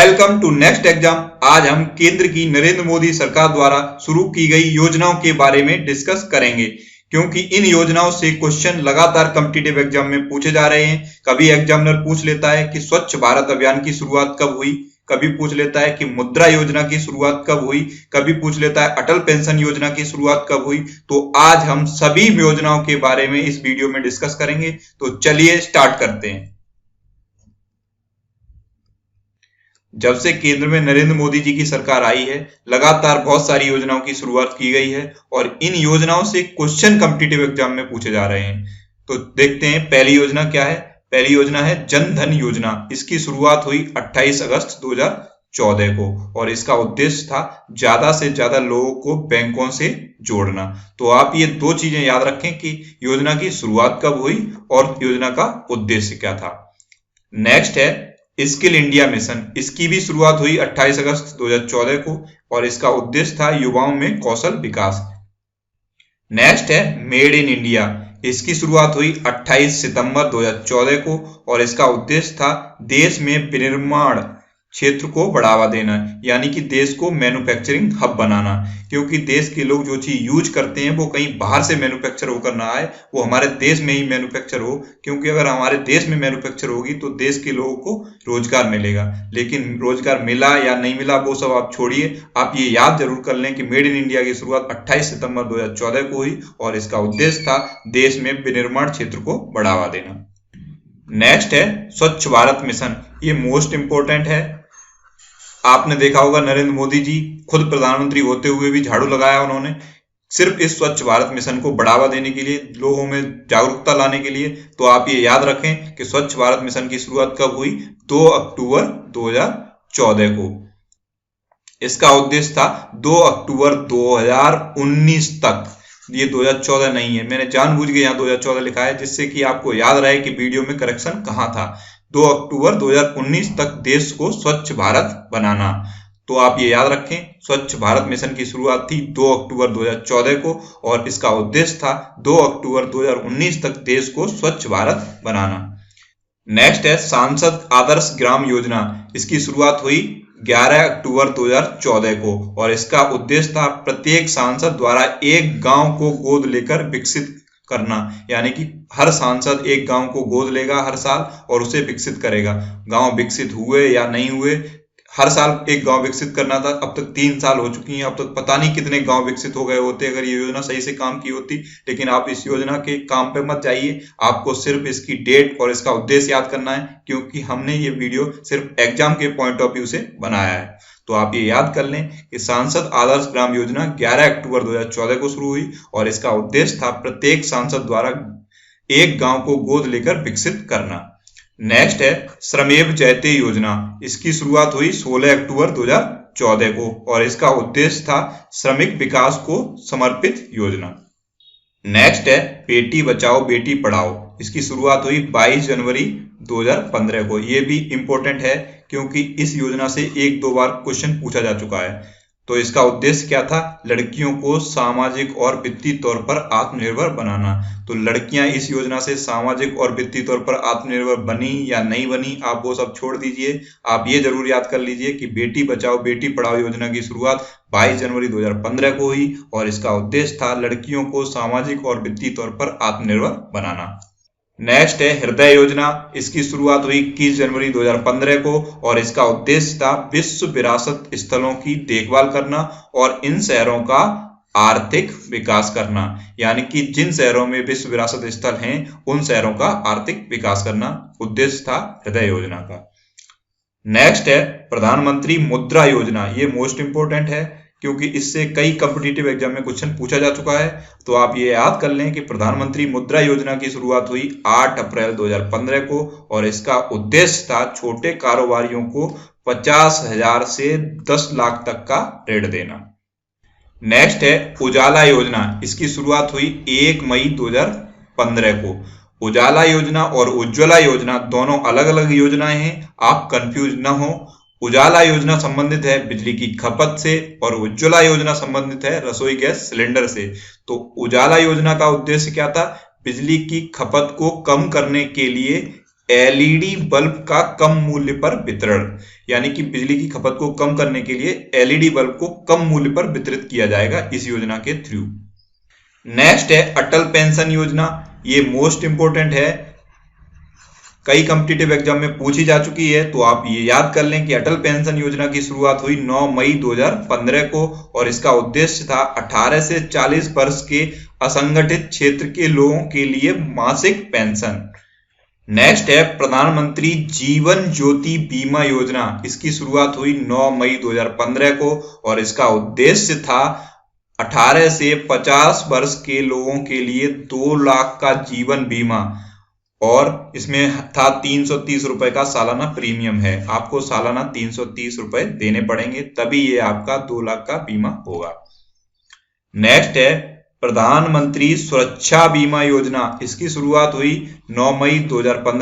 Welcome to next exam. आज हम केंद्र की नरेंद्र मोदी सरकार द्वारा शुरू की गई योजनाओं के बारे में डिस्कस करेंगे, क्योंकि इन योजनाओं से क्वेश्चन लगातार कॉम्पिटिटिव एग्जाम में पूछे जा रहे हैं। कभी एग्जामिनर पूछ लेता है कि स्वच्छ भारत अभियान की शुरुआत कब हुई, कभी पूछ लेता है कि मुद्रा योजना की शुरुआत कब हुई, कभी पूछ लेता है अटल पेंशन योजना की शुरुआत कब हुई। तो आज हम सभी योजनाओं के बारे में इस वीडियो में डिस्कस करेंगे। तो चलिए स्टार्ट करते हैं। जब से केंद्र में नरेंद्र मोदी जी की सरकार आई है, लगातार बहुत सारी योजनाओं की शुरुआत की गई है और इन योजनाओं से क्वेश्चन कॉम्पिटिटिव एग्जाम में पूछे जा रहे हैं। तो देखते हैं पहली योजना क्या है। पहली योजना है जन धन योजना। इसकी शुरुआत हुई 28 अगस्त 2014 को और इसका उद्देश्य था ज्यादा से ज्यादा लोगों को बैंकों से जोड़ना। तो आप ये दो चीजें याद रखें कि योजना की शुरुआत कब हुई और योजना का उद्देश्य क्या था। नेक्स्ट है स्किल इंडिया मिशन। इसकी भी शुरुआत हुई 28 अगस्त 2014 को और इसका उद्देश्य था युवाओं में कौशल विकास। नेक्स्ट है मेड इन इंडिया। इसकी शुरुआत हुई 28 सितंबर 2014 को और इसका उद्देश्य था देश में विनिर्माण क्षेत्र को बढ़ावा देना, यानी कि देश को मैन्युफैक्चरिंग हब बनाना। क्योंकि देश के लोग जो चीज यूज करते हैं वो कहीं बाहर से मैन्युफैक्चर होकर ना आए, वो हमारे देश में ही मैन्युफैक्चर हो। क्योंकि अगर हमारे देश में मैन्युफैक्चर होगी तो देश के लोगों को रोजगार मिलेगा। लेकिन रोजगार मिला या नहीं मिला वो सब आप छोड़िए, आप ये याद जरूर कर लें कि मेड इन इंडिया की शुरुआत 28 सितंबर 2014 को हुई और इसका उद्देश्य था देश में विनिर्माण क्षेत्र को बढ़ावा देना। नेक्स्ट है स्वच्छ भारत मिशन। ये मोस्ट इंपोर्टेंट है। आपने देखा होगा नरेंद्र मोदी जी खुद प्रधानमंत्री होते हुए भी झाड़ू लगाया उन्होंने, सिर्फ इस स्वच्छ भारत मिशन को बढ़ावा देने के लिए, लोगों में जागरूकता लाने के लिए। तो आप ये याद रखें कि स्वच्छ भारत मिशन की शुरुआत कब हुई, 2 अक्टूबर 2014 को। इसका उद्देश्य था 2 अक्टूबर 2019 तक। ये 2014 नहीं है, मैंने जानबूझ के यहाँ 2014 लिखा है जिससे कि आपको याद रहे कि वीडियो में करेक्शन कहाँ था। 2 अक्टूबर 2019 तक देश को स्वच्छ भारत बनाना। तो आप ये याद रखें, स्वच्छ भारत मिशन की शुरुआत थी 2 अक्टूबर 2014 को और इसका उद्देश्य था 2 अक्टूबर 2019 तक देश को स्वच्छ भारत बनाना। नेक्स्ट है सांसद आदर्श ग्राम योजना। इसकी शुरुआत हुई 11 अक्टूबर 2014 को और इसका उद्देश्य था प्रत्येक सांसद द्वारा एक गांव को गोद लेकर विकसित करना, यानी कि हर सांसद एक गांव को गोद लेगा हर साल और उसे विकसित करेगा। गांव विकसित हुए या नहीं हुए, हर साल एक गांव विकसित करना था। अब तक 3 साल हो चुकी हैं, अब तक पता नहीं कितने गांव विकसित हो गए होते अगर ये योजना सही से काम की होती। लेकिन आप इस योजना के काम पे मत जाइए, आपको सिर्फ इसकी डेट और इसका उद्देश्य याद करना है, क्योंकि हमने ये वीडियो सिर्फ एग्जाम के पॉइंट ऑफ व्यू से बनाया है। तो आप ये याद कर लें कि सांसद आदर्श ग्राम योजना 11 अक्टूबर 2014 को शुरू हुई और इसका उद्देश्य था प्रत्येक सांसद द्वारा एक गांव को गोद लेकर विकसित करना। नेक्स्ट है श्रमेव जयते योजना। इसकी शुरुआत हुई 16 अक्टूबर 2014 को और इसका उद्देश्य था श्रमिक विकास को समर्पित योजना। नेक्स्ट है बेटी बचाओ बेटी पढ़ाओ। इसकी शुरुआत हुई 22 जनवरी 2015 को। ये भी इंपॉर्टेंट है क्योंकि इस योजना से 1-2 बार क्वेश्चन पूछा जा चुका है। तो इसका उद्देश्य क्या था, लड़कियों को सामाजिक और वित्तीय तौर पर आत्मनिर्भर बनाना। तो लड़कियां इस योजना से सामाजिक और वित्तीय तौर पर आत्मनिर्भर बनी या नहीं बनी, आप वो सब छोड़ दीजिए। आप ये जरूर याद कर लीजिए कि बेटी बचाओ बेटी पढ़ाओ योजना की शुरुआत 22 जनवरी 2015 को हुई और इसका उद्देश्य था लड़कियों को सामाजिक और वित्तीय तौर पर आत्मनिर्भर बनाना। नेक्स्ट है हृदय योजना। इसकी शुरुआत हुई 21 जनवरी 2015 को और इसका उद्देश्य था विश्व विरासत स्थलों की देखभाल करना और इन शहरों का आर्थिक विकास करना, यानी कि जिन शहरों में विश्व विरासत स्थल हैं उन शहरों का आर्थिक विकास करना उद्देश्य था हृदय योजना का। नेक्स्ट है प्रधानमंत्री मुद्रा योजना। ये मोस्ट इंपोर्टेंट है क्योंकि इससे कई कॉम्पिटिटिव एग्जाम में क्वेश्चन पूछा जा चुका है। तो आप ये याद कर लें कि प्रधानमंत्री मुद्रा योजना की शुरुआत हुई 8 अप्रैल 2015 को और इसका उद्देश्य था छोटे कारोबारियों को 50,000 से 10 लाख तक का ऋण देना। नेक्स्ट है उजाला योजना। इसकी शुरुआत हुई 1 मई 2015 को। उजाला योजना और उज्ज्वला योजना दोनों अलग अलग योजनाएं हैं, आप कंफ्यूज न हो। उजाला योजना संबंधित है बिजली की खपत से और उज्ज्वला योजना संबंधित है रसोई गैस सिलेंडर से। तो उजाला योजना का उद्देश्य क्या था, बिजली की खपत को कम करने के लिए एलईडी बल्ब का कम मूल्य पर वितरण, यानी कि बिजली की खपत को कम करने के लिए एलईडी बल्ब को कम मूल्य पर वितरित किया जाएगा इस योजना के थ्रू। नेक्स्ट है अटल पेंशन योजना। ये मोस्ट इंपोर्टेंट है, कई कॉम्पिटिटिव एग्जाम में पूछी जा चुकी है, तो आप ये याद कर लें कि अटल पेंशन योजना की शुरुआत हुई 9 मई 2015 को और इसका उद्देश्य था 18 से 40 वर्ष के असंगठित क्षेत्र के लोगों के लिए मासिक पेंशन। नेक्स्ट है प्रधानमंत्री जीवन ज्योति बीमा योजना। इसकी शुरुआत हुई 9 मई 2015 को और इसका उद्देश्य था 18 से 50 वर्ष के लोगों के लिए 2 लाख का जीवन बीमा और इसमें था 330 रुपए का सालाना प्रीमियम है। आपको सालाना 330 रुपए देने पड़ेंगे, तभी ये आपका 2 लाख का बीमा होगा। नेक्स्ट है प्रधानमंत्री सुरक्षा बीमा योजना। इसकी शुरुआत हुई 9 मई 2015